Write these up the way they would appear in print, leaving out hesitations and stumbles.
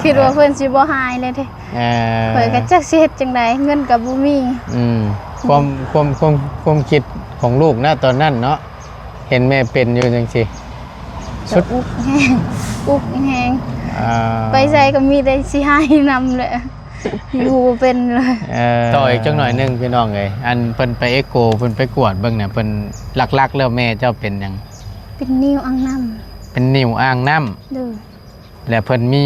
คิดว่าเพิ่นสิบ่หายเลยเด้ข่อยก็จักสิเฮ็ดจังได๋เงินก็บ่มีความคิดของลูกนะตอนนั้นเนาะเห็นแม่เป็นอยู่จังซี่สุดอุกแฮงไปใส่ก็มีแต่สิหายนำเลยอยู่เป็นเลยต่ออีกจังหน่อยนึงพี่น้องเอ้ยอันเพิ่นไปเอ็กโกเพิ่นไปกวดเบิ่งเนี่ยเพิ่นหลักๆแล้วแม่เจ้าเป็นหยังเป็นนิ้วอ่างน้ำเป็นนิ้วอ่างน้ำแล้วเพิ่นมี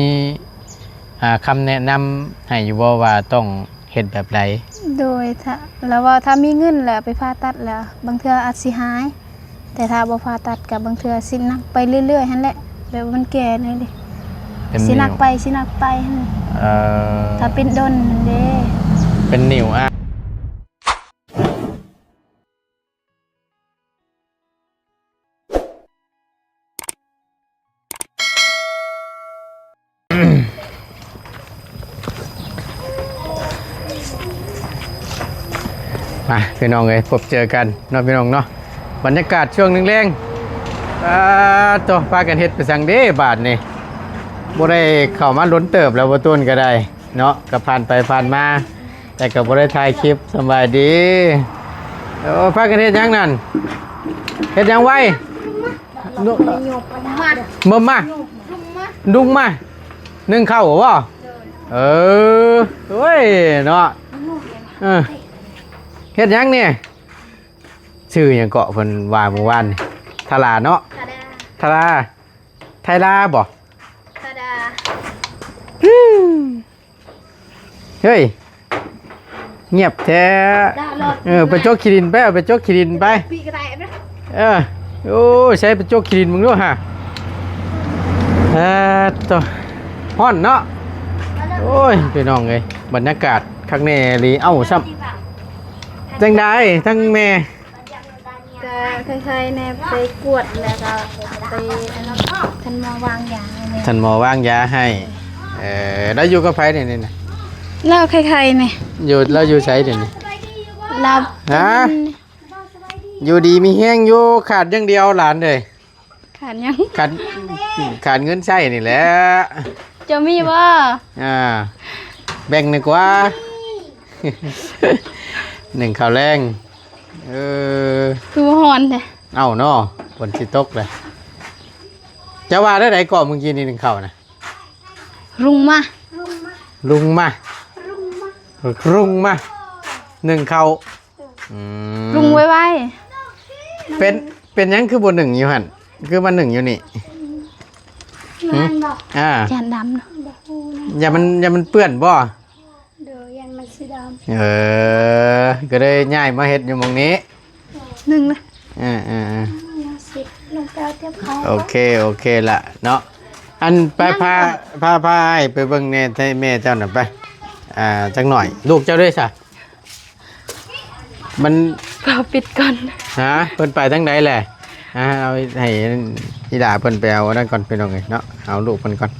คำแนะนำให้อยู่บ่ว่าต้องเฮ็ดแบบใดโดยแล้วว่าถ้ามีเงินแล้วไปผ่าตัดแล้วบางเทื่ออาจสิหายแต่ถ้าบ่ผ่าตัดกับบางเทื่อสินักไปเรื่อยๆหั่นแหละแบบมันแก่นี่ดิสินักไปหั่นถ้าเป็นดนเด้เป็นนิ้วอ่ะมาพี่น้องเอ้ยพบเจอกันเนาะพี่น้องเนาะบรรยากาศช่วงนึงแรงตัวพากันเฮ็ดไปสั่งเด้บาทนี่บ่ได้เข้ามาล้นเติบแล้วบ่ต้นก็ได้เนาะก็ผ่านไปผ่านมาแต่ก็บ่ได้ถ่ายคลิปสบายดีพากันเฮ็ดหยังนั่นเฮ็ดหยังไว้มาดุงมานึ่งข้าวบ่เฮ้ยเนาะเฮ็ดหยังเนี่ยชื่อหยังเกาะเพิ่นว่าเมื่อวานทาราเนาะทาราไทยลาบ่ทาดาเฮ้ยเงียบแท้ไปโจกขีดินไปเอาไปโจกขีดินไปโอ้ใช้ไปโจกขีดินมึงด้วยฮะตัวฮ้อนเนาะโอ้ยพี่น้องเอ้ยบรรยากาศข้างในลีเอ้าซ้ำจังได้ทั้งแม่ก็คล้ายๆแนบไปกวดแล้วก็ไปท่านหมอวางยาให้ท่านหมอวางยาให้แล้วอยู่กับไผนี่นะแล้วใครๆนี่อยู่แล้วอยู่ไสนี่รับฮะอยู่ดีมีแห้งอยู่ขาดอย่างเดียวหลานเลยขาดยังขาดเงินใช้นี่แหละจะมีบ่แบ่งหนึ่งกว่าหนึ่งข้าวแรงคือหอนเลยเอ้าเนาะฝนสิตกเลยจะว่าได้ไหนก่อนมึงกินนี่หนึ่งข้าวนะรุงมาหนึ่งข้าวรุงไว้เป็นยังคือบนหนึ่งอยู่หันคือมันหนึ่งอยู่นี่จานดำเนาะอย่ามันเปื้อนบ่ยันมันสีดำก็ได้ง่ายมาเฮ็ดอยู่มองนี้หนึ่งเลยโอเคละเนาะอันไปพาไปเบิ่งแน่ให้แม่เจ้าหน่อยไปจักหน่อยลูกเจ้าด้วยซะมันเราปิดก่อนฮะเพิ่นไปทั้งใดแหละเอาให้อีด่าเพิ่นไปเอานั่นก่อนไปน้องเนาะเอาลูกเพิ่นก่อน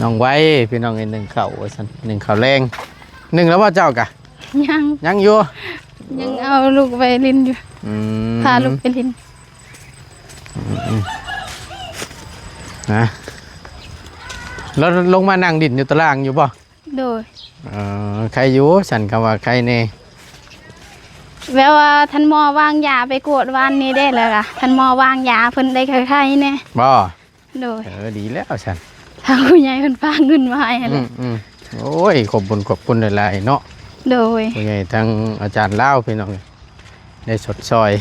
น้องไว้พี่น้องหนึ่งเข่าสันหนึ่งเข่าแรงหนึ่งแล้วว่าเจ้ากะยังอยู่ยังเอาลูกไปลินอยู่พาลูกไปลินนะแล้วลงมานั่งดินอยู่ตารางอยู่ป่ะโดยใครอยู่ฉันคำว่าใครเน่แววว่าท่านหมอวางยาไปกวดวันนี้ได้เลยค่ะท่านหมอวางยาเพิ่นได้ใครๆเนี่ยบ่โดยดีแล้วฉันทางผู้ใหญ่เพิ่นฝากเงินมาให้เลยโอ้ยขอบคุณหลายๆเนาะโดยผู้ใหญ่ทั้งอาจารย์เล่าพี่น้องได้สดซอย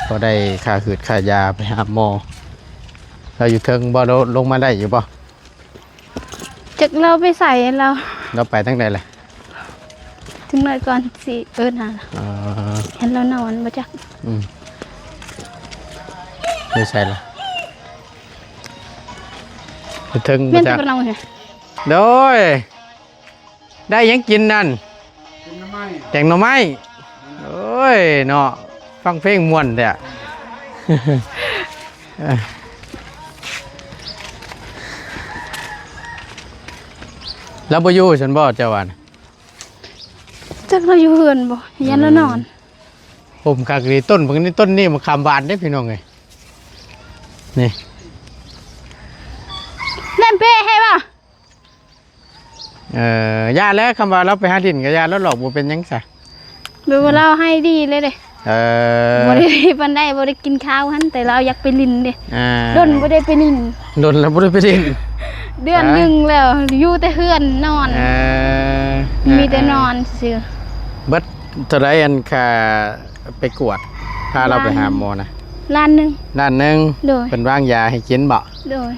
ก็ได้ค่าขืดค่ายาไปหาหมอเราอยู่เทิงบ่ลงมาได้อยู่บ่จักเราไปใส่เราไปตั้งแต่เลยถึงเลยก่อนสิน่ะเห็นเรานอนบ่จักไม่ใช่ละถึงบ่จักโดยได้ยังกินนั่นแกงหน่อไม้โอ้ยเนาะฟังเพลงม่วนแต่แล้วบ่อยู่ฉันบ่เจ้าวันจักเราอยู่เฮือนบ่ยันแล้วนอนผมคักดีต้นพวกนี้ต้นนี่มันคำบานได้พี่น้องไง นี่ เล่นเป้ให้ป่ะ ญาแล้วคำว่าเราไปหาดินกับญาแล้วหลอกบ่เป็นหยังซะ ดูว่าเราให้ดีเลยเด้ บ่ได้ปันได้บ่ได้กินข้าวหั่นแต่เราอยากไปลินเด้ดนบ่ได้ไปลิน ดนแล้วบ่ได้ไปดิน เดือนหนึงแล้วอยู่แต่เฮือนนอนมีแต่นอนซื่อ เบิดเท่าไรอันค่าไปกวดพาเราไปหาหมอนะ ล้านหนึง ด้านหนึง โดย เป็นวางยาให้กินบ่ โดย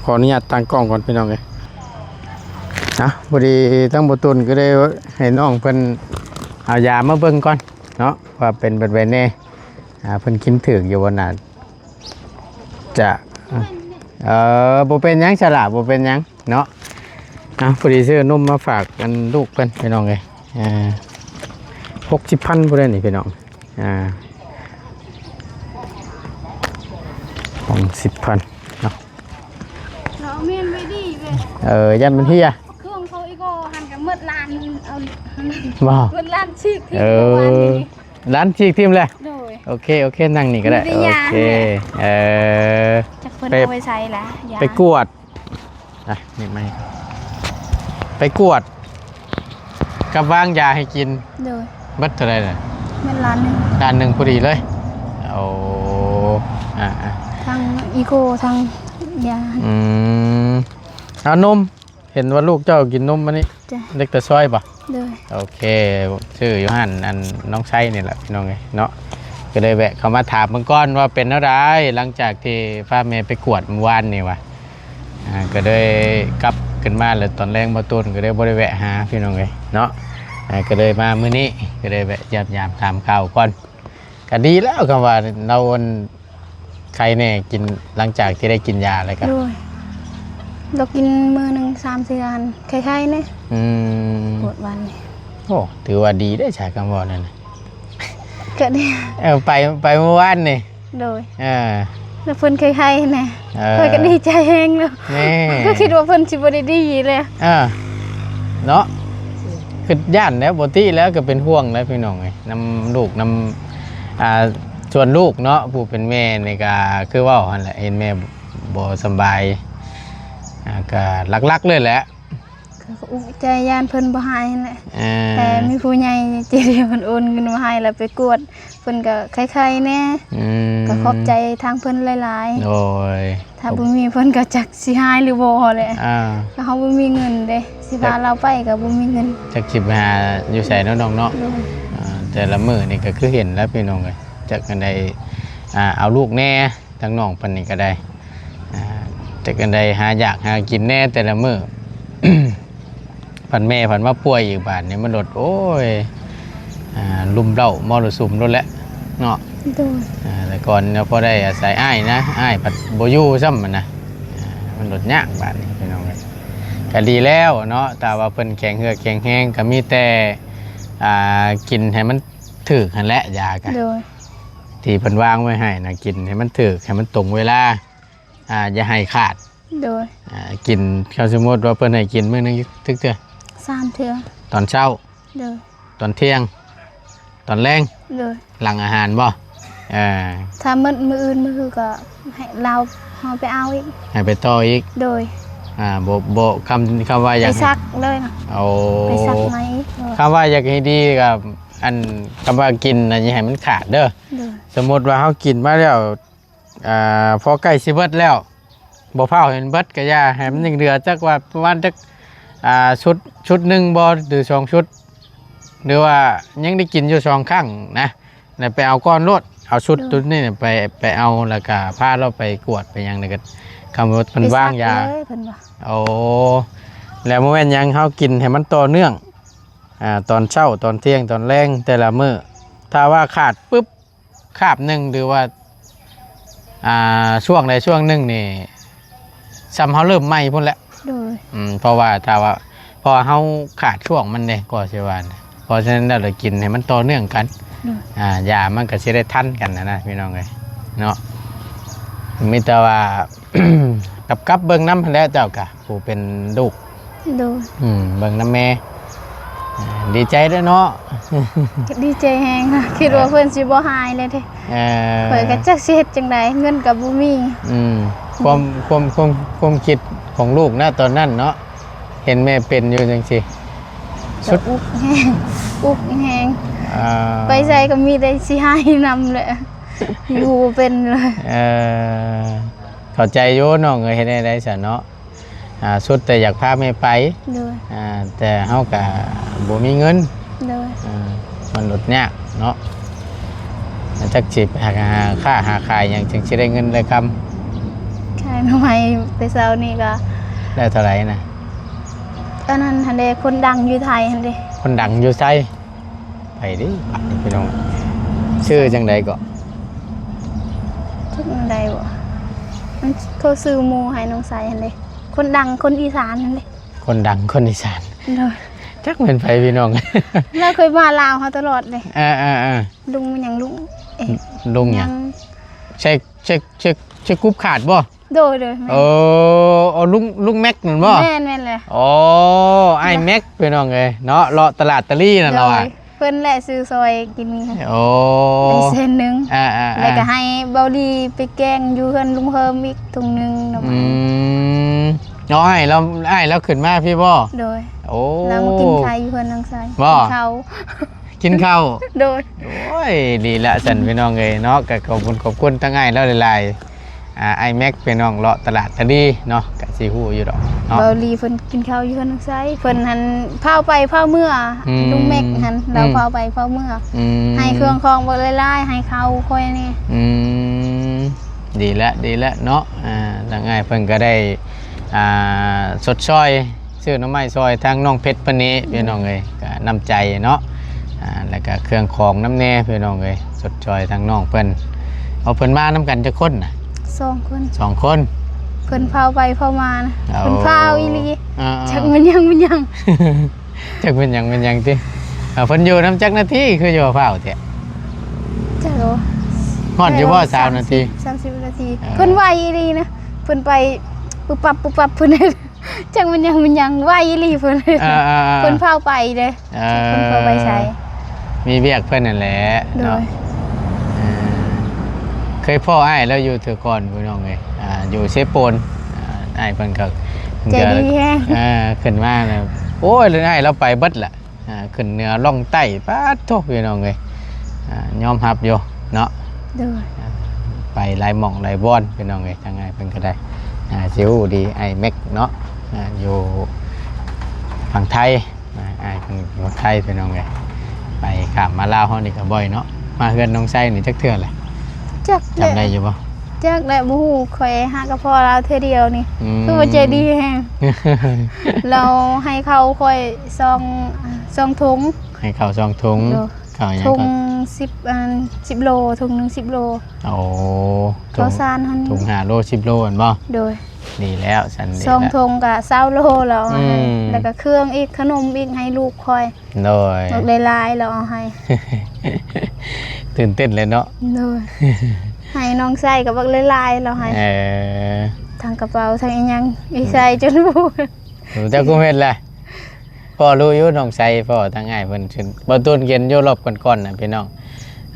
ขออนุญาตตั้งกล้องก่อนพี่น้องเลยพอดีทั้งบ่ตุนก็ได้ให้น้องเพิ่นเอายามาเบิ่งก่อนเนาะว่าเป็นแบบใดแน่เพิ่นกินถึกอยู่บ่น่าจะบ่เป็นหยังฉลาดบ่เป็นหยังเนาะพอดีซื้อนมมาฝากกันลูกเพิ่นพี่น้องเลย60,000พุ่นนี่พี่น้อง60,000เนาะ เราเมียนไปดีเว้ย ยันมันเฮีย เครื่องเขาอีกก็หันกันหมดล้านเอา บ่ หมดล้านชีกที่ประมาณนี้ ร้านชีกทีมเลย โดย โอเคนั่งนี่ก็ได้ ไม่ได้ โอย า เค จากเพิ่นเอาไปใช้ละยา ไปกวดนี่ไม่ไปกวดกับวางยาให้กิน โดย เบัดเท่าไรเลย หมดล้านหนึง ด้านหนึ่งพอดีเลยโอ้ ทางอีโคทางยา เอานมเห็นว่าลูกเจ้ากินนมมันนี่ จ้ะ เล็กแต่ซอยป่ะ โดย โอเคชื่อยูฮันอันน้องไส้นี่แหละพี่น้องไงเนาะก็เลยแวะเขามาถามเมื่อก่อนว่าเป็นอะไรหลังจากที่ป้าเมย์ไปกวดเมื่อวานนี่วะก็เลยกลับขึ้นมาเลยตอนแรกมาต้นก็เลยบริแวะหาพี่น้องไงเนาะก็เลยมามื้อนี้ก็เลยแวะยามถามข่าวก่อนก็ดีแล้วคำว่าเราใครเนี่ยกินหลังจากที่ได้กินยาอะไรกัน โดยเรากินมื้อหนึง3-4 อันคล้ายๆเนี่ยปวดวันนี่ โอ้ถือว่าดีได้ใช้คำว่านั่นนะ ก็ดี ไปเมื่อวานนี่ โดย แล้ว เพิ่นคล้ายๆนะเพิ่นก็ดีใจแฮงแล้ว นี่ ก็คิดว่าเพิ่นสิบ่ได้ดีเลย เนาะคือย่านแล้วปกติแล้วก็เป็นห่วงแล้วพี่น้องไงน้ำลูกน้ำส่วนลูกเนาะผู้เป็นแม่นี่ก็คือว่าหั่นแหละเห็นแม่บ่สบายก็ลักๆเลยแหละ ก็อุกใจยานเพิ่นบ่หายนั่นแหละแต่มีผู้ใหญ่ใจดีเพิ่นโอนเงินมาให้แล้วไปกวดเพิ่นก็คล้ายๆแน่ก็ขอบใจทางเพิ่นหลายๆ โอ้ย ถ้าบ่มีเพิ่นก็จักสิหายหรือบ่แหละถ้าเฮาบ่มีเงินเด้สิพาเราไปก็บ่มีเงิน จักสิไปหาอยู่ไสเนาะน้องเนาะแต่ละมื้อนี่ก็คือเห็นแล้วพี่น้องเอ้ยจักกันได้เอาลูกแน่ทั้งน้องเพิ่นนี่ก็ได้จักกันได้หาอยากหากินแน่แต่ละมื้อ ผันแม่ผันว่าป่วยอีกบาทนี่มันลดโอ้ยลุ่มเล่ามรสุมลดแล้วเนาะ โดย แต่ก่อนเราพอได้อาศัยอ้ายนะอ้ายผัดโบอยูซ้ำมันนะมันลดยากบาทนี่พี่น้องเลยก็ดีแล้วเนาะแต่ว่าเพิ่นแข็งเหือกแข็งแห้งก็มีแต่กินให้มันถึกหันแหละยากัน โดย ที่เพิ่นวางไว้ให้นะกินให้มันถึกให้มันตรงเวลาอย่าให้ขาด โดย กินข้าวสมมติว่าเพิ่นให้กินมื้อนึงทึกเทื่อ 3 เทื่อ ตอนเช้า โดย ตอนเที่ยงตอนแรง โดย หลังอาหารบ่ ถ้ามื้ออื่นมื้อคือก็ให้เราเฮาไปเอาอีก ให้ไปต่ออีก โดย โบคำว่าอ ไป ยาก ซักเลยนะ เอา ไปซักไหมโดย คำว่าอยากให้ดีกับอันคำว่ากินอันนี้ให้มันขาดเด้อ โดย สมมติว่าเขากินมาแล้วพอใกล้สิเบิดแล้วบ่เผาเห็นเบิดก็อย่าให้มันยังเหลือจักว่าประมาณจักชุดหนึ่งบ่หรือ2 ชุดหรือว่ายังได้กินอยู่2 ครั้งนะแล้วไปเอาก้อนรถเอาชุดตัวนี้ไปเอาแล้วก็พาเราไปกวดไปยังนี่ก็คำว่ามันว่างยา ไปซักเลยเพิ่นว่า โอ้แล้วเมื่อวันยังเขากินให้มันต่อเนื่องตอนเช้าตอนเที่ยงตอนแรงแต่ละมื้อถ้าว่าขาดปุ๊บคาบหนึ่งหรือว่าช่วงใดช่วงหนึ่งนี่ซ้ำเขาเริ่มไหม้พุ่นแล้ว โดย เพราะว่าถ้าว่าพอเขาขาดช่วงมันเนี่ยก็เสียวันเพราะฉะนั้นเราเลยกินให้มันต่อเนื่องกันยามันก็จะได้ทันกันนะพี่น้องเลยเนาะมีแต่ว่า กับเบิ้งน้ำแล้วเจ้ากะผู้เป็นลูก โดย เบิ่งน้ำแม่ ดีใจด้วยเนาะ ดีใจแฮงค่ะคิดว่าเพิ่นสิบ่หายเลยเด้ ข่อยก็จักสิเฮ็ดจังไดเงินก็บ่มี ความคิดของลูกนะตอนนั้นเนาะเห็นแม่เป็นอยู่จังซี่ สุดอุกแฮงอุกแฮงไปใส่ก็มีแต่สิหายนำเลยอยู่บ่เป็นเลย เข้าใจอยู่น้องเอ้ยเฮ็ดได้ซะเนาะสุดแต่อยากพาแม่ไป โดย แต่เฮาก็บ่มีเงิน โดย มันลดยากเนาะจักสิไปหาค่าหาขายหยังจึงสิได้เงินได้คำ ขายหน่อไม้แต่เช้านี่ก็ ได้เท่าไหร่นะ อันนั้นหั่นเด้คนดังอยู่ไทยหั่นเด้ คนดังอยู่ไสไปดิบัดนี้พี่น้องชื่อจังไดก็ จักมันได้บ่มันเขาซื้อหมู่ให้น้องสายหั่นเด้คนดังคนอีสานหั่นเด้ คนดังคนอีสาน โดย จักเป็นไผพี่น้อง เราเคยมาลาวเขาตลอดเลย ลุงมันหยังลุง ลุงหยังเช็คกรุ๊ปขาดบ่ โดยโอ้ลุงแม็กนั่นบ่ แม่นเลย โอ้ไอ้แม็กพี่น้องเอ้ยเนาะเลาะตลาดตะลี่นั่นเราอ่ะ เพิ่นแหละซื้อซอยกินค่ะ โอ้ ได้เส้นหนึง แล้วก็ ๆ ให้เบาดีไปแกงอยู่เฮือนลุงเฮิมอีกถุงหนึงเนาะ น้อยเราขึ้นมาพี่บ่ โดย โอ้ แล้วมากินไข่อยู่เฮือนนางไส บ่ กินข้าว กินข้าว โดย โอ้ยดีละสันพี่น้องเอ้ยเนาะก็ขอบคุณทั้งไอ้แล้วหลายไอ้แม็กพี่น้องเลาะตลาดตะลี่เนาะก็สิฮู้อยู่ดอกเนาะ เบาดีเพิ่นกินข้าวอยู่เฮือนนางไสเพิ่นหันพาไปพาเมื่อลุงแม็กหันเราพาไปพาเมื่อให้เครื่องของบ่หลายๆให้เขาค่อยนี่ ดีละเนาะทั้งไอ้เพิ่นก็ได้สดซอยซื้อหน่อไม้ซอยทางน้องเพชรปานนี้พี่น้องเอ้ยก็น้ำใจเนาะแล้วก็เครื่องของน้ำแน่พี่น้องเอ้ยสดซอยทางน้องเพิ่นเอาเพิ่นมานํกันจักคนน่ะ 2 คน 2 คน เพิ่นพาไปพามานะ เอา เพิ่นพาอีหลี ๆ จักมันยัง จักเป็นหยังติเพิ่นอยู่นำจักนาทีคืออยู่เฝ้าแท้ จักโล ฮอดอยู่บ่3นาที 30 นาทีเพิ่นไหวอีหลีนะเพิ่นไปปุ๊บปับเพิ่น จักมันยังไหวอีหลีเพิ่น เพิ่นพาไปเด้เพิ่นพาไปใช้ มีเวียกเพิ่นนั่นแหละ โด เนาะ ย เคยพ่ออ้ายแล้วอยู่เถือก่อนพี่น้องเลยอยู่เชฟโปนอ้ายเพิ่นก็ ใจดีแฮง ขึ้นมาแล้วโอ้ยเลยอ้ายเราไปเบิดละขึ้นเหนือล่องใต้ป้าดโทพี่น้องเลยยอมรับอยู่เนาะ โดย ไปหลายหม่องหลายบ่อนพี่น้องเลยทางอ้ายเพิ่นก็ได้สิฮู้ดีไอ้แม็กเนาะอยู่ฝั่งไทยอ้ายเพิ่นอยู่ไทยพี่น้องเลยไปข้ามมาลาวเฮานี่ก็บ่อยเนาะมาเฮือนน้องไส้นี่จักเทื่อแหละ จัก จำได้อยู่บ่ จักแหละบ่ฮู้ข่อยหากับพ่อเราเทื่อเดียวนี่คือว่าใจดีแฮงเราให้เขาค่อยซองถุง ให้ข้าวซองถุง โด ข้าวหยัง ถุง ก็ 10โลถุงหนึง10โล โอ้ ข้าวสารหั่น ถุง5 โล 10 โลอันบ่ โดย ดีแล้วสันดี ซอง แล้ว ถุงก็20โลแล้วเอาให้ อืม แล้วก็เครื่องอีกขนมอีกให้ลูกค่อย โดย บักหลายๆแล้วเอาให้ ตื่นเต้นเลยเนาะ โดย ให้น้องใส่กับบักหลายๆแล้วให้ ทางกระเป๋าทางอีหยังอีใส่จนบูด หนูจะกุ้มเฮ็ดแหละพ่อรู้อยู่น้องใส่พ่อทางอ้ายเพิ่นขึ้นบ่ต้นเย็นอยู่รอบก่อนๆน่ะพี่น้อง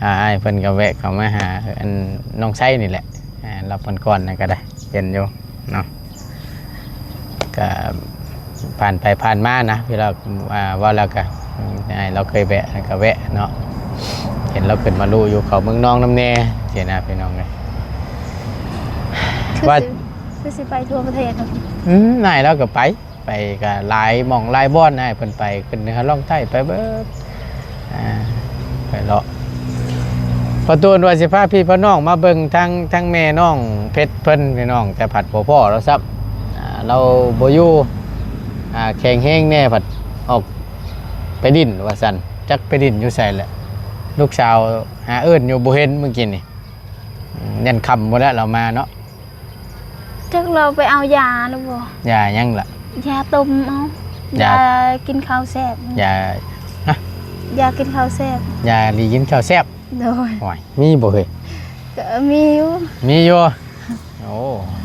อ้ายเพิ่นก็แวะเข้ามาหาอันน้องใส่นี่แหละรอบก่อนๆน่ะก็ได้เย็นอยู่เนาะก็ผ่านไปผ่านมานะพี่เราว่าแล้วก็อ้ายเราเคยแวะแล้วก็แวะเนาะเห็นเราขึ้นมารู้อยู่เขาเมืองน้องน้ำแน่เสียหน้าพี่น้องเลย ว่า คือสิไปทั่วประเทศเนาะ นายเราก็ไปกับหลายหม่องหลายบ่อนนายเพิ่นไปขึ้นเหนือล่องใต้ไปเบิดไปเลาะพอตูนว่าสิพาพี่พ่อน้องมาเบิ่งทั้งแม่น้องเพชรเพิ่นพี่น้องแต่ผัดพ่อเราซับเราบ่อยู่แข็งแห้งแน่ผัดออกไปดินว่าซั่นจักไปดินอยู่ไสแหละลูกสาวหาเอิ้นอยู่บ่เห็นเมื่อกี้นี่ยันค่ำบ่แล้วเรามาเนาะ จักเราไปเอายาหรือบ่ ยายังล่ะ ยาต้มเอา ยา ยากินข้าวแซ่บ ยาย ากินข้าวแซ่บ ยาลีกินข้าวแซ่บ โดย โอ้ยมีบ่เฮ้ย ก็มีอยู่ มีอยู่โอ้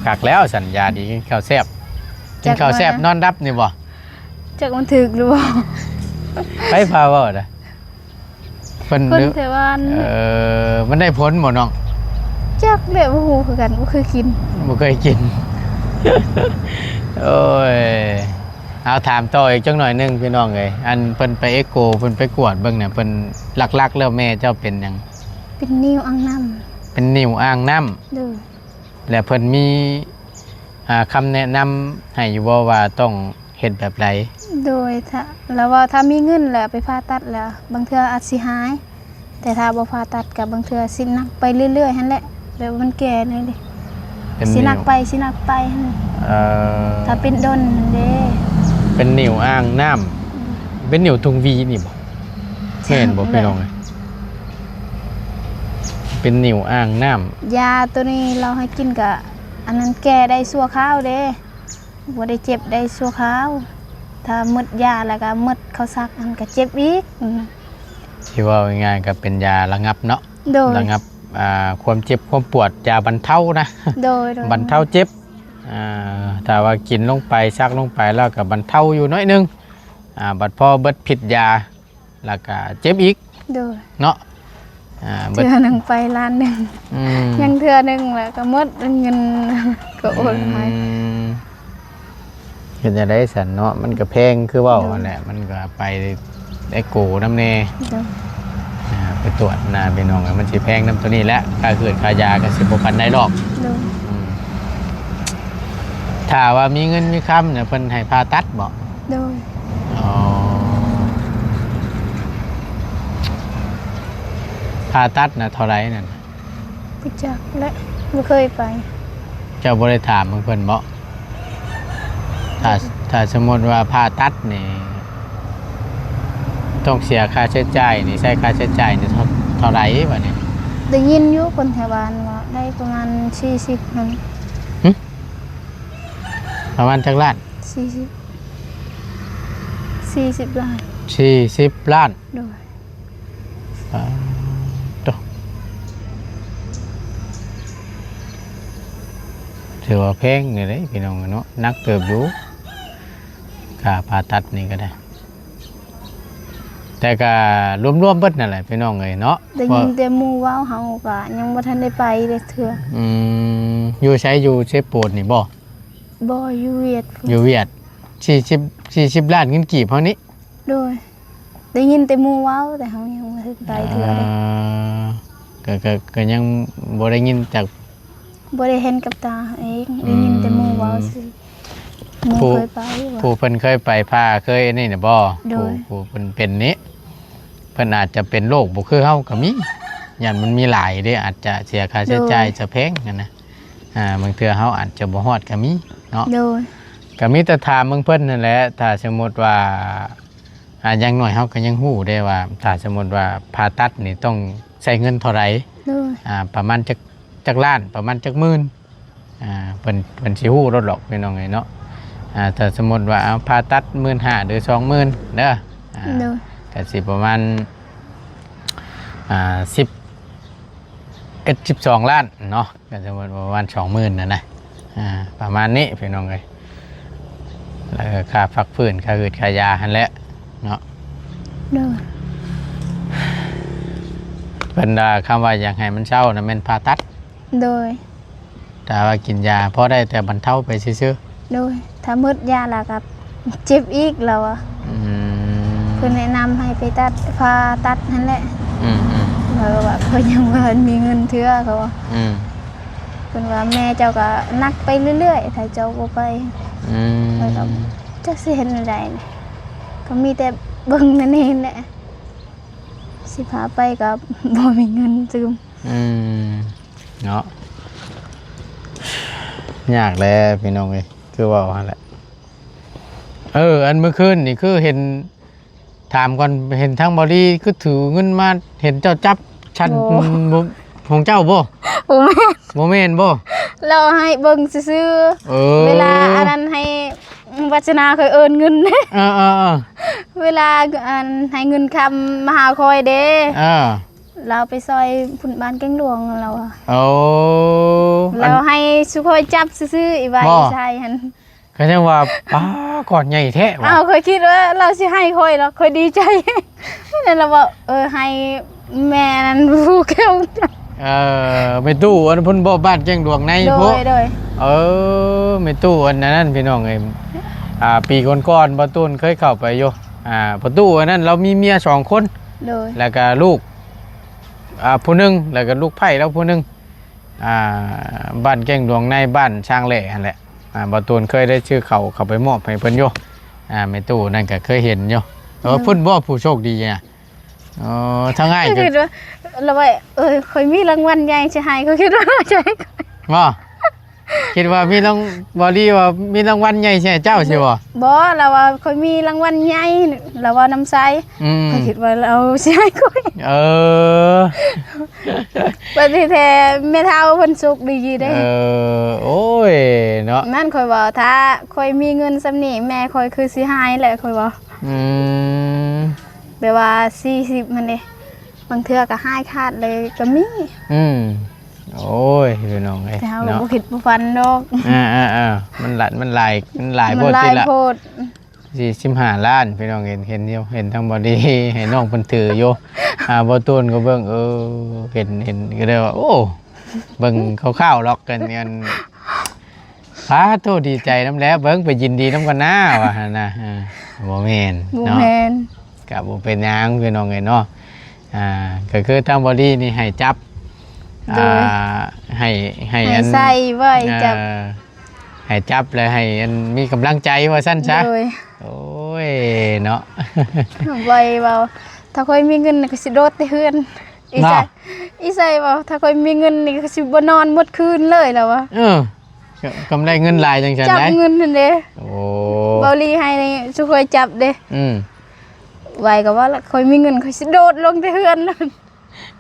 คักแล้วสัญญาดีกินข้าวแซ่บกินข้าวแซ่บนอนรับนี่บ่ จักมันถึกหรือบ่ ไปพาเว้าน่ะเพิ่น คนเทวัน มันได้ผลบ่น้อง จักเด้บ่ฮู้คือกันบ่เคยกิน บ่เคยกิน โอ้ยเอาถามต่ออีกจังหน่อยหนึงพี่น้องเอ้ยอันเพิ่นไปเอ็กโกเพิ่นไปกวดเบิ่งเนี่ยเพิ่นหลักๆแล้วแม่เจ้าเป็นหยัง เป็นนิ้วอังน้ำ เป็นนิ่วอ่างน้ำ โดย และเพิ่นมีคำแนะนำให้อยู่บ่ว่าต้องเฮ็ดแบบใด โดยถ้าแล้วว่าถ้ามีเงินแล้วไปผ่าตัดแล้ว บางเทื่ออาจสิหาย แต่ถ้าบ่ผ่าตัดกับบางเทื่อสิหนักไปเรื่อยๆหั่นแหละแบบมันแก่เลยดิ เป็น สิ นิ่ หนั ว กไปสิหนักไปหั่น เอ่อ ถ้าเป็นดนนั่นเด้ เป็นนิ่วอ่างน้ำเป็นนิ่วทุงวีนี่บ่แม่นบ่พี่น้องเอ้ยเป็นนิ่วอ่างน้ำ ยาตัวนี้เราให้กินก็อันนั้นแก้ได้ชั่วคราวเด้บ่ได้เจ็บได้ชั่วคราว ถ้าหมดยาแล้วก็หมดเขาซักอันก็เจ็บอีก ที่ว่าง่ายๆก็เป็นยาระงับเนาะ โดย ระงับความเจ็บความปวดยาบรรเทานะ โดย บรรเทาเจ็บแต่ว่ากินลงไปซักลงไปแล้วก็บรรเทาอยู่น้อยหนึงบัดพอเบิดผิดยาแล้วก็เจ็บอีก โดย เนาะเบิด เทื่อหนึงไปล้านหนึง อืม ยังเทื่อหนึงแล้วก็หมดเงิน ก็โอนให้ เห็นจะได้สันเนาะมันก็แพงคือเว่าแหละมันก็ไปไอ้โกน้ำเน โดย ไปตรวจนาพี่น้องมันสิแพงน้ำตัวนี้แหละค่าเกิดค่ายาก็สิบพันได้ดอก โดย ถ้าว่ามีเงินมีคำเนี่ยเพิ่นให้ผ่าตัดบ่ โดย อ๋อผ่าตัดนะเท่าไรนั่น ไปจักและบ่เคยไป เจ้าบ่ได้ถามเพิ่นบ่ถ้าสมมติว่าผ่าตัดนี่ต้องเสียค่าใช้จ่ายนี่ใช้ค่าใช้จ่ายนี่เท่าไรวะเนี่ย ได้ยินอยู่คนแถวบ้านว่าได้ประมาณ40นั่น ประมาณจักล้าน 40ล้าน 40 ล้าน โดย โตถือว่าแพงนี่เลยพี่น้องเนาะนักเติบอยู่ค่าผ่าตัดนี่ก็ได้ แต่ก็รวมๆเบิดนั่นแหละพี่น้องเอ้ยเนาะ ได้ยินแต่หมู่เว้าเฮาก็ยังบ่ทันได้ไปเลยเทื่อ อยู่ใช้อยู่เชฟโปดนี่บ่ บ่อยู่เวียด อยู่เวียด40 ล้านเงินกีบเฮานี้ โดยได้ยินแต่หมู่เว้าแต่เฮายังบ่ทันไปเทื่อเลย ก็ยังบ่ได้ยินจาก บ่ได้เห็นกับตาเองได้ยินแต่หมู่เว้าสิหมู่เคยไปว่า ผู้เพิ่นเคยไปพาเคยนี่น่ะบ่ โดย ผู้เพิ่นเป็นนี้เพิ่นอาจจะเป็นโรคบ่คือเฮาก็มียันมันมีหลายเด้อาจจะเสียค่าใช้จ่ายจะแพงกันนะบางเทื่อเฮาอาจจะบ่ฮอดก็มีเนาะ โดย ก็มีแต่ถามเบิ่งเพิ่นนั่นแหละถ้าสมมุติว่าอย่างน้อยเฮาก็ยังฮู้ได้ว่าถ้าสมมุติว่าผ่าตัดนี่ต้องใช้เงินเท่าไหร่ โดย ประมาณจักล้านประมาณจักหมื่นเพิ่นสิฮู้รถหรอกพี่น้องไงเนาะถ้าสมมุติว่าเอาผ่าตัด15,000หรือ20,000เด้อ โดย ก็สิประมาณ12 ล้านเนาะก็สมมุติว่าประมาณ20,000นะประมาณนี้พี่น้องเอ้ยแล้วก็ค่าพักฟื้นค่าอืดค่ายาหั่นแหละเนาะ โดย เพิ่นคำว่าอยากให้มันเศร้านะแม่นผ่าตัด โดย แต่ว่ากินยาพอได้แต่บรรเทาไปซื่อ โดยถ้าหมดยาแล้วก็เจ็บอีกแล้วอะ ๆ เพิ่นแนะนำให้ไปตัดผ่าตัดนั่นแหละ อืม แล้วก็ว่าเพิ่นยังบ่ทันมีเงินเทื่อเขาว่า อืม เพิ่นว่าแม่เจ้าก็นักไปเรื่อยๆถ้าเจ้าบ่ไป อืม แล้วก็จักสิเฮ็ดจั่งใดนี่ก็มีแต่เบิ่งนั่นเองแหละสิพาไปก็บ่มีเงินซื้อ เนาะยากแล้วพี่น้องเอ้ยคือว่าหั่นแหละอันเมื่อคืนนี่คือเห็นถามก่อนเห็นทั้งบอดี้คือถือเงินมาเห็นเจ้าจับชั้นของเจ้าบ่ โอ้แม่ โมเมนบ่ เราให้เบิ่งซื่อๆเวลาอันนั้นให้วัจนาเคยเอิ้นเงิน เวลาอันให้เงินคำมาหาคอยเด้เราไปซอยพุ่นบ้านแก้งหลวงเราอะ โอ้ เราให้สุคอยจับซื่อๆอีไว้ใช่หั่น ก็จังว่าป้าก่อนใหญ่แท้ว่ะ อ้าวเคยคิดว่าเราสิให้ค่อยแล้วค่อยดีใจ นั่นเราว่าให้แม่นั้นผู้แก้ว ไม่ตู้อันเพิ่นบ่บ้านแจ้งดวงใน โด พวก ยโดย ไม่ตู้อันนั้นพี่น้องเอ้ยปีก่อนๆบ่ตูนเคยเข้าไปอยู่ประตูอันนั้นเรามีเมีย2คน โดย แล้วก็ลูกผู้หนึงแล้วก็ลูกไผ่แล้วผู้หนึงบ้านแก้งดวงในบ้านช้างแหล่นั่นแหละบ่ตูนเคยได้ชื่อเขาไปมอบให้เพิ่นอยู่ไม่ตู้นั่นก็เคยเห็นอยู่เพิ่นบ่ผู้โชคดีอ่ะทั้งง่าย คิดว่าเราว่าค่อยมีรางวัลใหญ่จะให้เขาคิดว่าใช่ ว่าคิดว่ามีรางบ่ดีว่ามีรางวัลใหญ่ใช่เจ้าใช่บ่ บ่เราว่าค่อยมีรางวัลใหญ่เราว่าน้ำใส เขาคิดว่าเราสิให้ค่อย ปฏิแท้แม่เฒ่าเพิ่นสุขดีได้ โอ้ยเนาะ นั่นค่อยว่าถ้าค่อยมีเงินซำนี้แม่ค่อยคือสิให้แหละค่อยว่าแบบว่า40มันเด้บางเทื่อก็ให้ขาดเลยก็มี โอ้ยพี่น้องเอ้ย แต่เฮา เนาะ บ่คิดบ่ฝันดอก มันหลาย มันหลาย ละ โพด 45 ล้านพี่น้องเห็นอยู่เห็นทั้งบอดี้ ให้น้องเพิ่นถืออยู่บ่ตูนก็เบิ่งเห็นก็ได้ว่าโอ้เบิ่งคร่าวๆหรอกกันโทษดีใจน้ำแล้วเบิ่งไปยินดีน้ำกันนะว่าหั่นนะบ่แม่น บ่ เนาะ แม่น ก็บ่เป็นหยังพี่น้องเอ้ยเนาะก็คือทางบอดี้นี่ให้จับให้อัน ใส่ไว้จับ ให้จับแล้วให้อันมีกำลังใจว่าสั้นซะ โดย โอ้ยเนาะ ไว้เว้าถ้าค่อยมีเงินนี่ก็สิโดดแต่เฮือนอีใส่เว้าถ้าค่อยมีเงินนี่ก็สิบ่นอนหมดคืนเลยแล้ววะ กำไรเงินหลายจังซั่น จับ ได้ เงินนั่นเด้ โอ้ เบาลีให้นี่สุค่อยจับเด้ ไว้ก็ว่าละค่อยมีเงินค่อยสิโดดลงแต่เฮือนเลย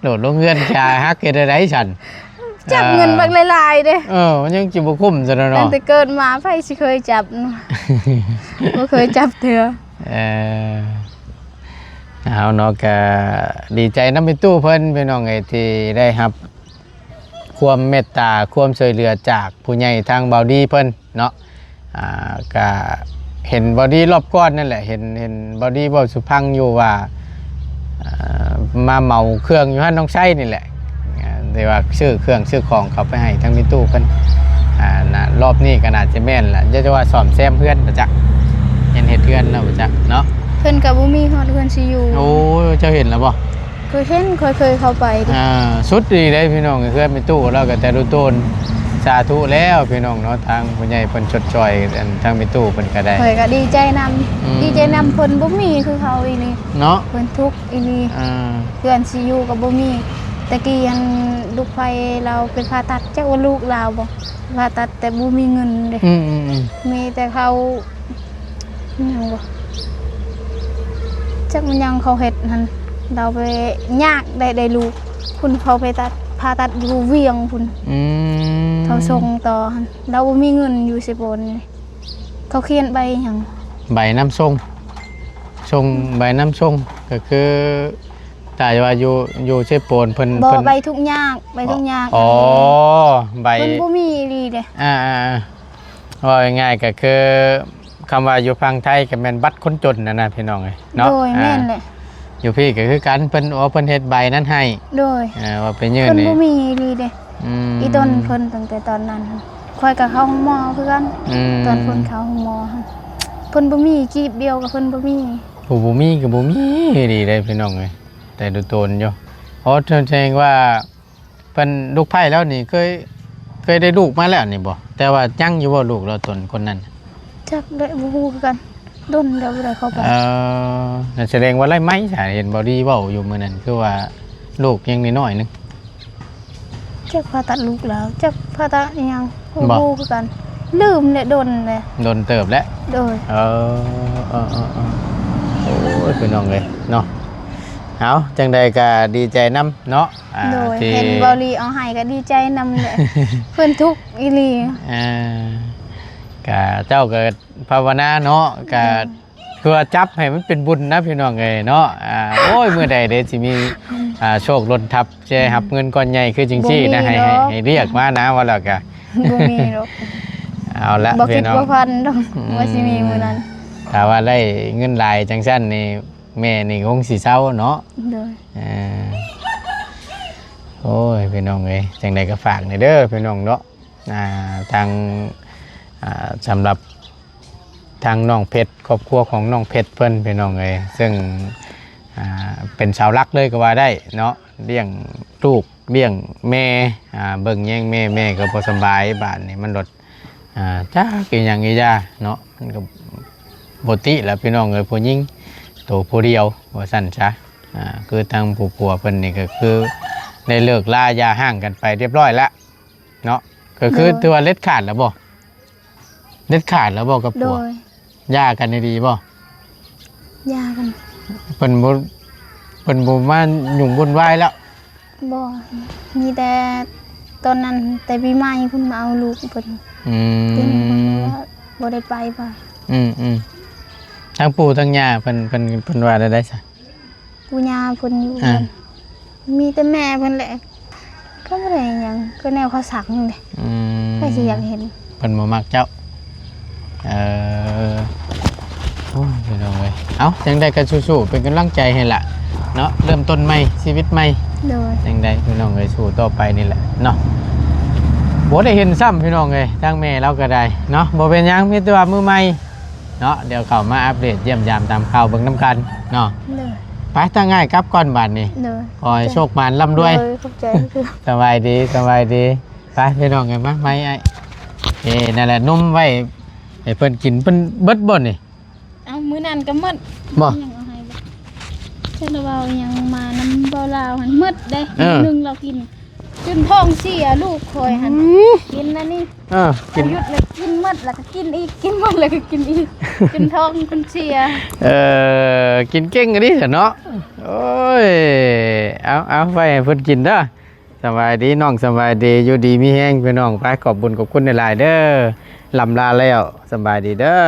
โดดลงเงินชาฮักเฮ็ดได้ฉัน จับเงินบักหลายๆเด้ มันยังสิบ่คุ้มซะเนาะ ตั้งแต่เกิดมาไผสิเคยจับเนาะ บ่เคยจับเทื่อ เอาเนาะก็ดีใจนำไปตู้เพิ่นพี่น้องไอ้ที่ได้รับความเมตตาความช่วยเหลือจากผู้ใหญ่ทางเบาดีเพิ่นเนาะก็เห็นเบาดีรอบก่อนนั่นแหละเห็นเบาดีเว้าสุพังอยู่ว่ามาเหมาเครื่องอยู่หั่นน้องไส้นี่แหละแต่ว่าซื้อเครื่องซื้อของเขาไปให้ทางมีตู้เพิ่นรอบนี้ก็น่าจะแม่นล่ะจะว่าซ่อมแซมเพื่อนประจักเห็นเฮ็ดเพื่อนแล้วประจักเนาะ เพิ่นก็บ่มีฮอดเพิ่นสิอยู่ โอ้เจ้าเห็นแล้วบ่ เคยเข้าไปดิ สุดดีเลยพี่น้องเพื่อนมีตู้แล้วก็แต่ดูต้นสาธุแล้วพี่น้องเนาะทางผู้ใหญ่เพิ่นชดช่วยทางมีตู้เพิ่นก็ได้ ข่อยก็ดีใจนำดีใจนำเพิ่นบ่มีคือเขาอีนี่ เนาะ เพิ่นทุกข์อีนี่ เพื่อนสิอยู่ก็บ่มีตะกี้ยังลูกไฟเราไปผ่าตัดจักว่าลูกเราบ่ผ่าตัดแต่บ่มีเงินเด้มีแต่เขาหยังบ่จักมันยังเขาเฮ็ดหั่นเราไปยากได้ลูกคุณเขาไปผ่าตัดอยู่เวียงพุ่นเขาส่งต่อหั่นเราบ่มีเงินอยู่สิบนนี่เขาเขียนใบหยัง ใบน้ำส่งใบน้ำส่งก็คือแต่ว่าอยู่เชฟโปนเพิ่น บ่ใบทุกยากใบทุกยาก ใบ เพิ่นบ่มีดีเด้ ว่าง่ายๆก็คือคำว่าอยู่ฝั่งไทยก็แม่นบัตรคนจนนะพี่น้องเอ้ยเนาะ โดยแม่นแหละ อยู่พี่ก็คือกันเพิ่นเฮ็ดใบนั้นให้ โดย ว่าไปยื่น เพิ่น นี่ บ่มีดีเด้อีต้นเพิ่นตั้งแต่ตอนนั้นค่อยก็เข้าห้องหมอคือกันตอนเพิ่นเข้าห้องหมอเพิ่นบ่มีกีบเดียวกับเพิ่นบ่มี ผู้บ่มีก็บ่มีดีเลยพี่น้องเอ้ยแต่ดูตนอยู่เพราะแสดงว่าเพิ่นลูกไผ่แล้วนี่เคยได้ลูกมาแล้วนี่บ่แต่ว่ายังอยู่บ่ลูกเราตนคนนั้น จักได้บ่ฮู้คือกันดนแล้วบ่ได้เข้าไป นั่นแสดงว่าไรไหมสาเห็นบอดี้เว้าอยู่มื้อนั้นคือว่าลูกยังน้อยๆนึง จักผ่าตัดลูกแล้วจักผ่าตัดอีหยังบ่ บ่ ฮู้คือกัน ลืมเนี่ยดนเลย โดนเติบแล้ว โดย โอ้ยพี่น้องเลยเนาะเอาจังใดก็ดีใจนํเนาะ โดย ที่ เห็นบอลีเอาให้ก็ดีใจนำเลย เพิ่นทุกข์อีหลี ก็เจ้าก็ภาวนาเนาะก็คือว่าจับให้มันเป็นบุญนะพี่น้องเอ้ยเนาะโอ้ยมื้อใดเด้สิมีโชคล้นทับจะรับเงินก้อนใหญ่คือจริงๆนะให้เรียกมานะว่าแล้วก็ บ่มีหรอก เอาละ บ่คิ พี่ ด น้อง ว่าพันดอกว่าสิมีมื้อนั้น ถ้าว่าได้เงินหลายจังซั่นนี่แม่นี่คงสิเศร้าเนาะ โดย อ่าโอ้ยพี่น้องเอ้ยจังใดก็ฝากหน่อยเด้อพี่น้องเนาะทางสำหรับทางน้องเพชรครอบครัวของน้องเพชรเพิ่นพี่น้องเอ้ยซึ่งเป็นสาวรักเลยก็ว่าได้เนาะเลี้ยงลูกเลี้ยงแม่เบิ่งแย่งแม่ก็บ่สำบายบ้านนี่มันลดจ้ากินหยังอีจ้าเนาะมันก็บ่ติแล้วพี่น้องเอ้ยผู้หญิงโตผู้เดียวว่าซั่นซะคือทางผู้ผัวเพิ่นนี่ก็คือได้เลิกลาย่าห่างกันไปเรียบร้อยแล้วเนาะก็คือถือว่าเล็ดขาดแล้วบ่เล็ดขาดแล้วบ่กับ โด ผัวย ย่ากันดีบ่ ยากัน เพิ่นบ่มายุ่งวุ่นวายแล้ว บ่มีแต่ตอนนั้นแต่ปีใหม่เพิ่นมาเอาลูกเพิ่น อื เพิ่น ม บ่ได้ไปบ่ ทั้งปู่ทั้งย่าเพิ่นว่าได้ซะ ปู่ย่าเพิ่นอยู่กันมีแต่แม่เพิ่นแหละก็บ่ได้หยังก็แนวเขาสักนี่แหละ อืม ใครสิอยากเห็น เพิ่นบ่มักเจ้าโอ้ยพี่น้องเอ้ยเอ้าจังได๋ก็สู้ๆเป็นกำลังใจให้ล่ะเนาะเริ่มต้นใหม่ชีวิตใหม่ โดย จังไดพี่น้องเอ้ยสู้ต่อไปนี่แหละเนาะบ่ได้เห็นซ้ำพี่น้องเอ้ยทางแม่เราก็ได้เนาะบ่เป็นหยังมีแต่ว่ามือใหม่เนาะเดี๋ยวเข้ามาอัปเดตเยี่ยมยามตามข่าวเบิ่งนํกันเนาะ โดย ไปทางง่ายกลับก่อนบัดนี้ โดย ขอให้โชคมานร่ำรวย โดขอบใจคือ สบายดีไปพี่น้องกันมาไหมไอ้นั่นแหละนุ่มไว้ให้เพิ่นกินเพิ่นเบิดบ่นี่ เอามื้อนั้นก็หมด บ่ ยังเอาให้บ่เช่นว่ายังมานำบ่ลาวหันหมดได้ เออ นึงเรากินจนท้องเสียลูกคอยหันกินนะนี่ กิน หยุดเลยกินหมดแล้วก็กินอีกกินหมดแล้วก็กินอีกจนท้องจนเสีย กินเก่งกันดิเนาะโอ้ยเอาไปให้เพิ่นกินเด้อสบายดีน้องสบายดีอยู่ดีมีแฮงพี่น้องไปขอบคุญขอบคุณหลายๆเด้อลำลาแล้วสบายดีเด้อ